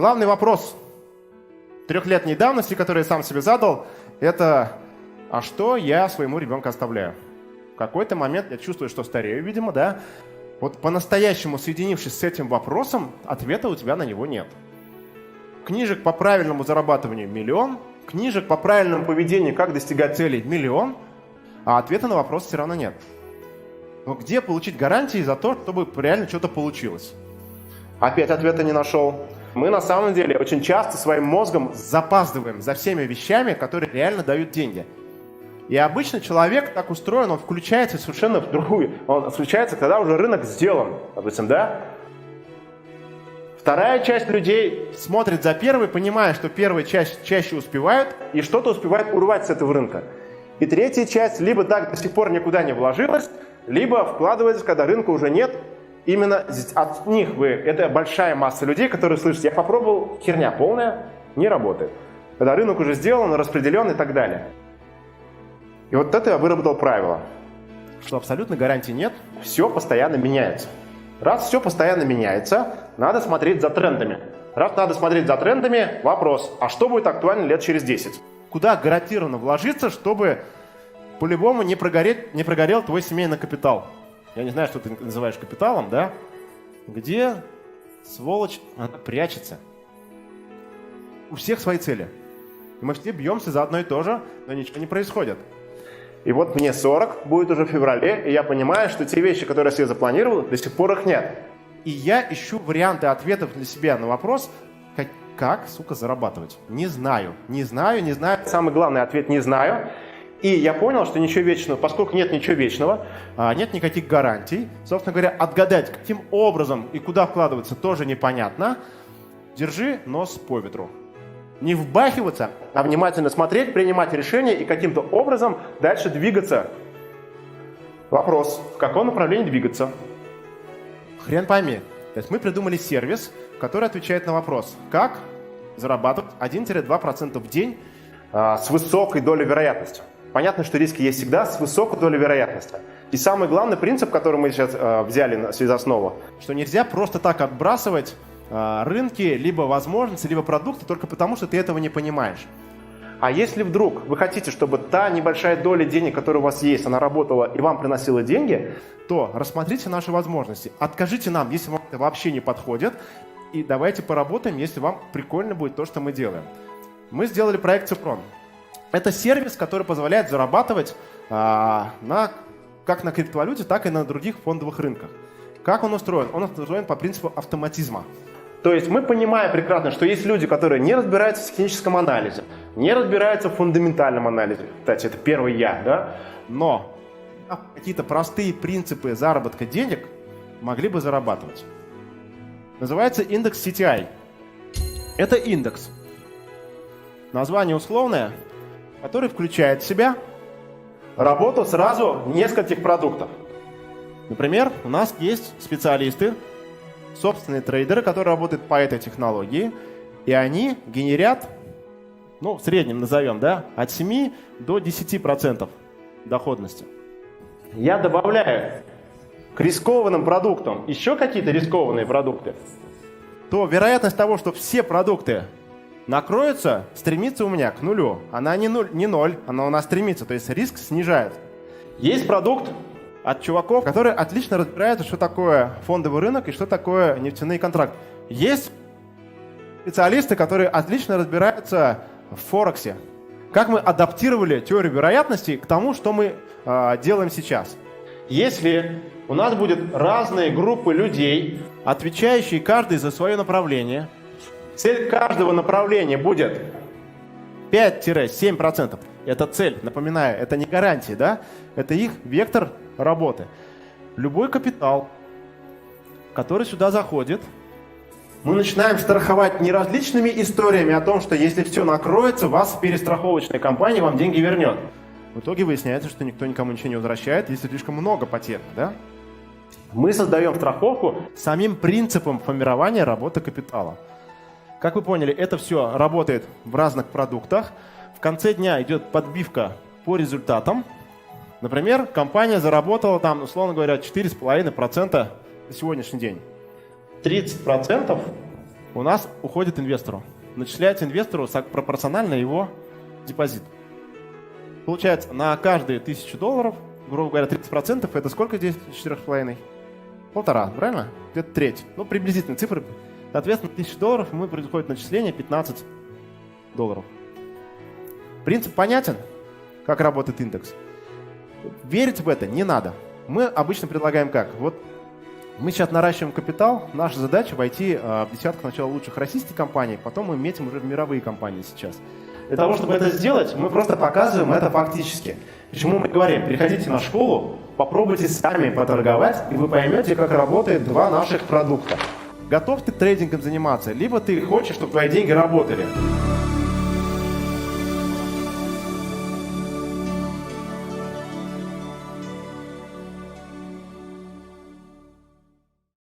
Главный вопрос трехлетней давности, который я сам себе задал, это а что я своему ребенку оставляю? В какой-то момент я чувствую, что старею, видимо, да? Вот по-настоящему соединившись с этим вопросом, ответа у тебя на него нет. Книжек по правильному зарабатыванию 1 000 000, книжек по правильному поведению, как достигать целей 1 000 000, а ответа на вопрос все равно нет. Но где получить гарантии за то, чтобы реально что-то получилось? Опять ответа не нашел. Мы на самом деле очень часто своим мозгом запаздываем за всеми вещами, которые реально дают деньги. И обычно человек так устроен, он включается совершенно в другую. Он включается, когда уже рынок сделан, допустим, да? Вторая часть людей смотрит за первой, понимая, что первая часть чаще успевают, и что-то успевает урвать с этого рынка. И третья часть либо так до сих пор никуда не вложилась, либо вкладывается, когда рынка уже нет. Именно от них это большая масса людей, которые слышат, я попробовал, херня полная, не работает. Когда рынок уже сделан, распределен и так далее. И вот это я выработал правило, что абсолютно гарантий нет, все постоянно меняется. Раз все постоянно меняется, надо смотреть за трендами. Раз надо смотреть за трендами, вопрос, а что будет актуально лет через 10? Куда гарантированно вложиться, чтобы по-любому не прогорел твой семейный капитал? Я не знаю, что ты называешь капиталом, да? Где, сволочь, она прячется? У всех свои цели. И мы все бьемся за одно и то же, но ничего не происходит. И вот мне 40 будет уже в феврале, и я понимаю, что те вещи, которые я себе запланировал, до сих пор их нет. И я ищу варианты ответов для себя на вопрос, как, сука, зарабатывать. Не знаю. Самый главный ответ – не знаю. И я понял, что ничего вечного, поскольку нет ничего вечного, нет никаких гарантий, собственно говоря, отгадать, каким образом и куда вкладываться, тоже непонятно. Держи нос по ветру. Не вбахиваться, а внимательно смотреть, принимать решения и каким-то образом дальше двигаться. Вопрос, в каком направлении двигаться? Хрен пойми. То есть мы придумали сервис, который отвечает на вопрос, как зарабатывать 1-2% в день с высокой долей вероятности. Понятно, что риски есть всегда с высокой долей вероятности. И самый главный принцип, который мы сейчас взяли на основу, что нельзя просто так отбрасывать рынки, либо возможности, либо продукты только потому, что ты этого не понимаешь. А если вдруг вы хотите, чтобы та небольшая доля денег, которая у вас есть, она работала и вам приносила деньги, то рассмотрите наши возможности. Откажите нам, если вам это вообще не подходит, и давайте поработаем, если вам прикольно будет то, что мы делаем. Мы сделали проект Цифрон. Это сервис, который позволяет зарабатывать как на криптовалюте, так и на других фондовых рынках. Как он устроен? Он устроен по принципу автоматизма. То есть мы понимаем прекрасно, что есть люди, которые не разбираются в техническом анализе, не разбираются в фундаментальном анализе. Кстати, это первый я, да? Но какие-то простые принципы заработка денег могли бы зарабатывать. Называется индекс CTI. Это индекс. Название условное, который включает в себя работу сразу нескольких продуктов. Например, у нас есть специалисты, собственные трейдеры, которые работают по этой технологии, и они генерят, в среднем назовем, да, от 7 до 10% доходности. Я добавляю к рискованным продуктам еще какие-то рискованные продукты, то вероятность того, что все продукты накроются, стремится у меня к нулю. Она не ноль, она у нас стремится, то есть риск снижает. Есть продукт от чуваков, которые отлично разбираются, что такое фондовый рынок и что такое нефтяные контракты. Есть специалисты, которые отлично разбираются в Форексе. Как мы адаптировали теорию вероятности к тому, что мы делаем сейчас. Если у нас будут разные группы людей, отвечающие каждый за свое направление, цель каждого направления будет 5-7%. Это цель, напоминаю, это не гарантия, да? Это их вектор работы. Любой капитал, который сюда заходит, мы начинаем страховать не различными историями о том, что если все накроется, вас перестраховочная компания вам деньги вернет. В итоге выясняется, что никто никому ничего не возвращает, если слишком много потерь, да? Мы создаем страховку самим принципом формирования работы капитала. Как вы поняли, это все работает в разных продуктах. В конце дня идет подбивка по результатам. Например, компания заработала там, условно говоря, 4,5% на сегодняшний день. 30% у нас уходит инвестору. Начисляется инвестору пропорционально его депозит. Получается, на каждые $1000, грубо говоря, 30%, это сколько здесь 4,5? 1,5, правильно? Где-то треть. Ну, приблизительные цифры. Соответственно, $1000 мы происходит начисление $15. Принцип понятен, как работает индекс. Верить в это не надо. Мы обычно предлагаем как? Вот мы сейчас наращиваем капитал, наша задача войти в десятку сначала лучших российских компаний, потом мы метим уже в мировые компании сейчас. Для того, чтобы это сделать, мы просто показываем это фактически. Почему мы говорим, приходите на школу, попробуйте сами поторговать, и вы поймете, как работает два наших продукта. Готов ты трейдингом заниматься, либо ты хочешь, чтобы твои деньги работали.